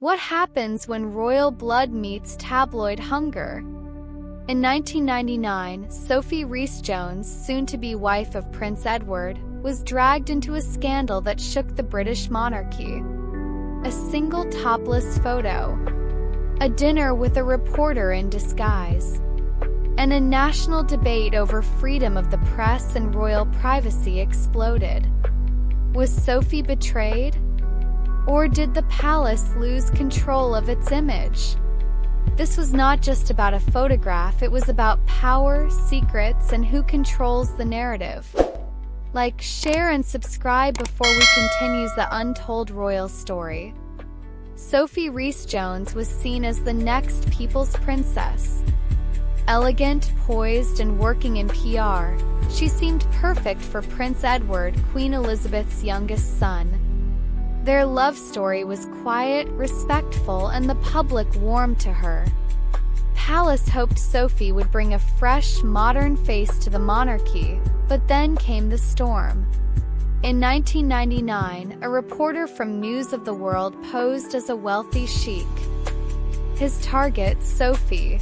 What happens when royal blood meets tabloid hunger? In 1999, Sophie Rhys-Jones, soon-to-be wife of Prince Edward, was dragged into a scandal that shook the British monarchy. A single topless photo, a dinner with a reporter in disguise, and a national debate over freedom of the press and royal privacy exploded. Was Sophie betrayed? Or did the palace lose control of its image? This was not just about a photograph, it was about power, secrets, and who controls the narrative. Like, share, and subscribe before we continue the untold royal story. Sophie Rhys-Jones was seen as the next people's princess. Elegant, poised, and working in PR, she seemed perfect for Prince Edward, Queen Elizabeth's youngest son. Their love story was quiet, respectful, and the public warmed to her. Palace hoped Sophie would bring a fresh, modern face to the monarchy, but then came the storm. In 1999, a reporter from News of the World posed as a wealthy sheikh. His target, Sophie.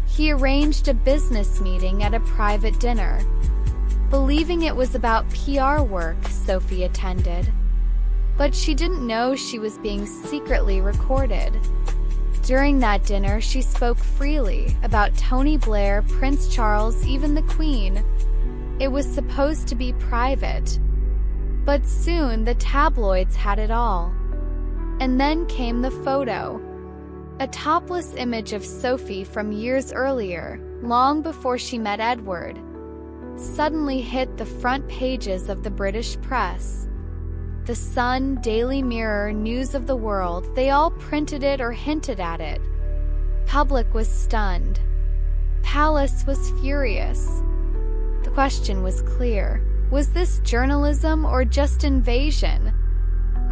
He arranged a business meeting at a private dinner. Believing it was about PR work, Sophie attended. But she didn't know she was being secretly recorded. During that dinner, she spoke freely about Tony Blair, Prince Charles, even the Queen. It was supposed to be private. But soon, the tabloids had it all. And then came the photo. A topless image of Sophie from years earlier, long before she met Edward, suddenly hit the front pages of the British press. The Sun, Daily Mirror, News of the World, they all printed it or hinted at it. Public was stunned. Palace was furious. The question was clear. Was this journalism or just invasion?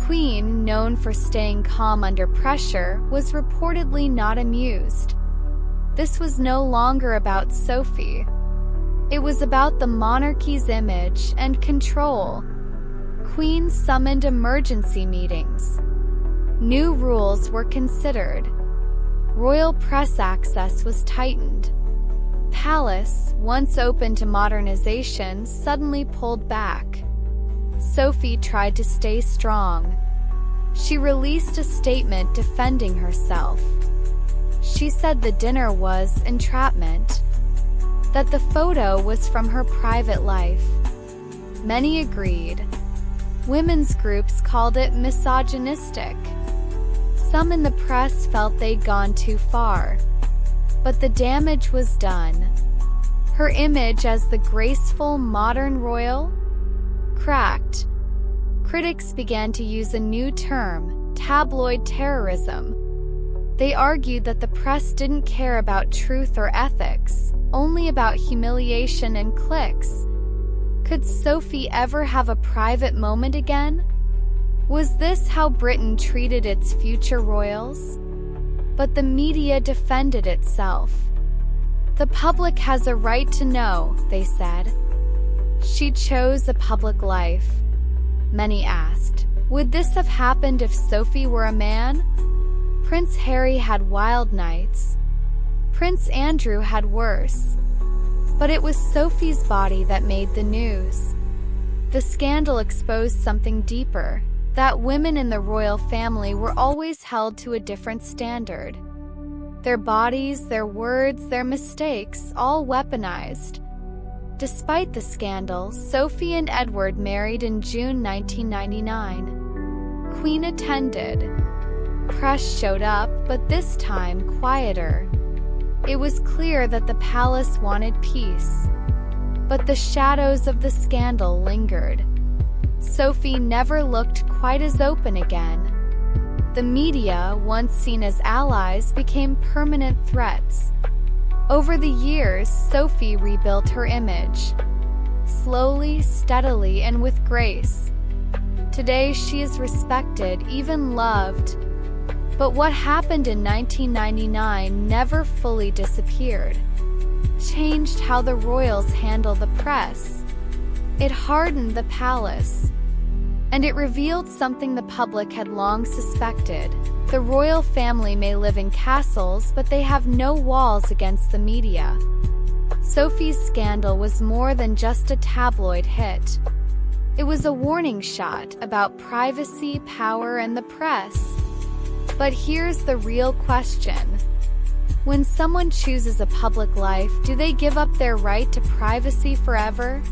Queen, known for staying calm under pressure, was reportedly not amused. This was no longer about Sophie. It was about the monarchy's image and control. Queen summoned emergency meetings. New rules were considered. Royal press access was tightened. Palace, once open to modernization, suddenly pulled back. Sophie tried to stay strong. She released a statement defending herself. She said the dinner was entrapment, that the photo was from her private life. Many agreed. Women's groups called it misogynistic. Some in the press felt they'd gone too far. But the damage was done. Her image as the graceful, modern royal cracked. Critics began to use a new term, tabloid terrorism. They argued that the press didn't care about truth or ethics, only about humiliation and clicks. Could Sophie ever have a private moment again? Was this how Britain treated its future royals? But the media defended itself. The public has a right to know, they said. She chose a public life. Many asked, would this have happened if Sophie were a man? Prince Harry had wild nights. Prince Andrew had worse. But it was Sophie's body that made the news. The scandal exposed something deeper, that women in the royal family were always held to a different standard. Their bodies, their words, their mistakes, all weaponized. Despite the scandal, Sophie and Edward married in June 1999. Queen attended. Press showed up, but this time quieter. It was clear that the palace wanted peace. But the shadows of the scandal lingered. Sophie never looked quite as open again. The media, once seen as allies, became permanent threats. Over the years, Sophie rebuilt her image. Slowly, steadily, and with grace. Today she is respected, even loved. But what happened in 1999 never fully disappeared. Changed how the royals handle the press. It hardened the palace. And it revealed something the public had long suspected. The royal family may live in castles, but they have no walls against the media. Sophie's scandal was more than just a tabloid hit. It was a warning shot about privacy, power, and the press. But here's the real question. When someone chooses a public life, do they give up their right to privacy forever?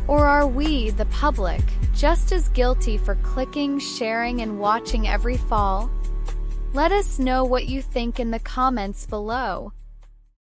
Or are we, the public, just as guilty for clicking, sharing, and watching every fall? Let us know what you think in the comments below.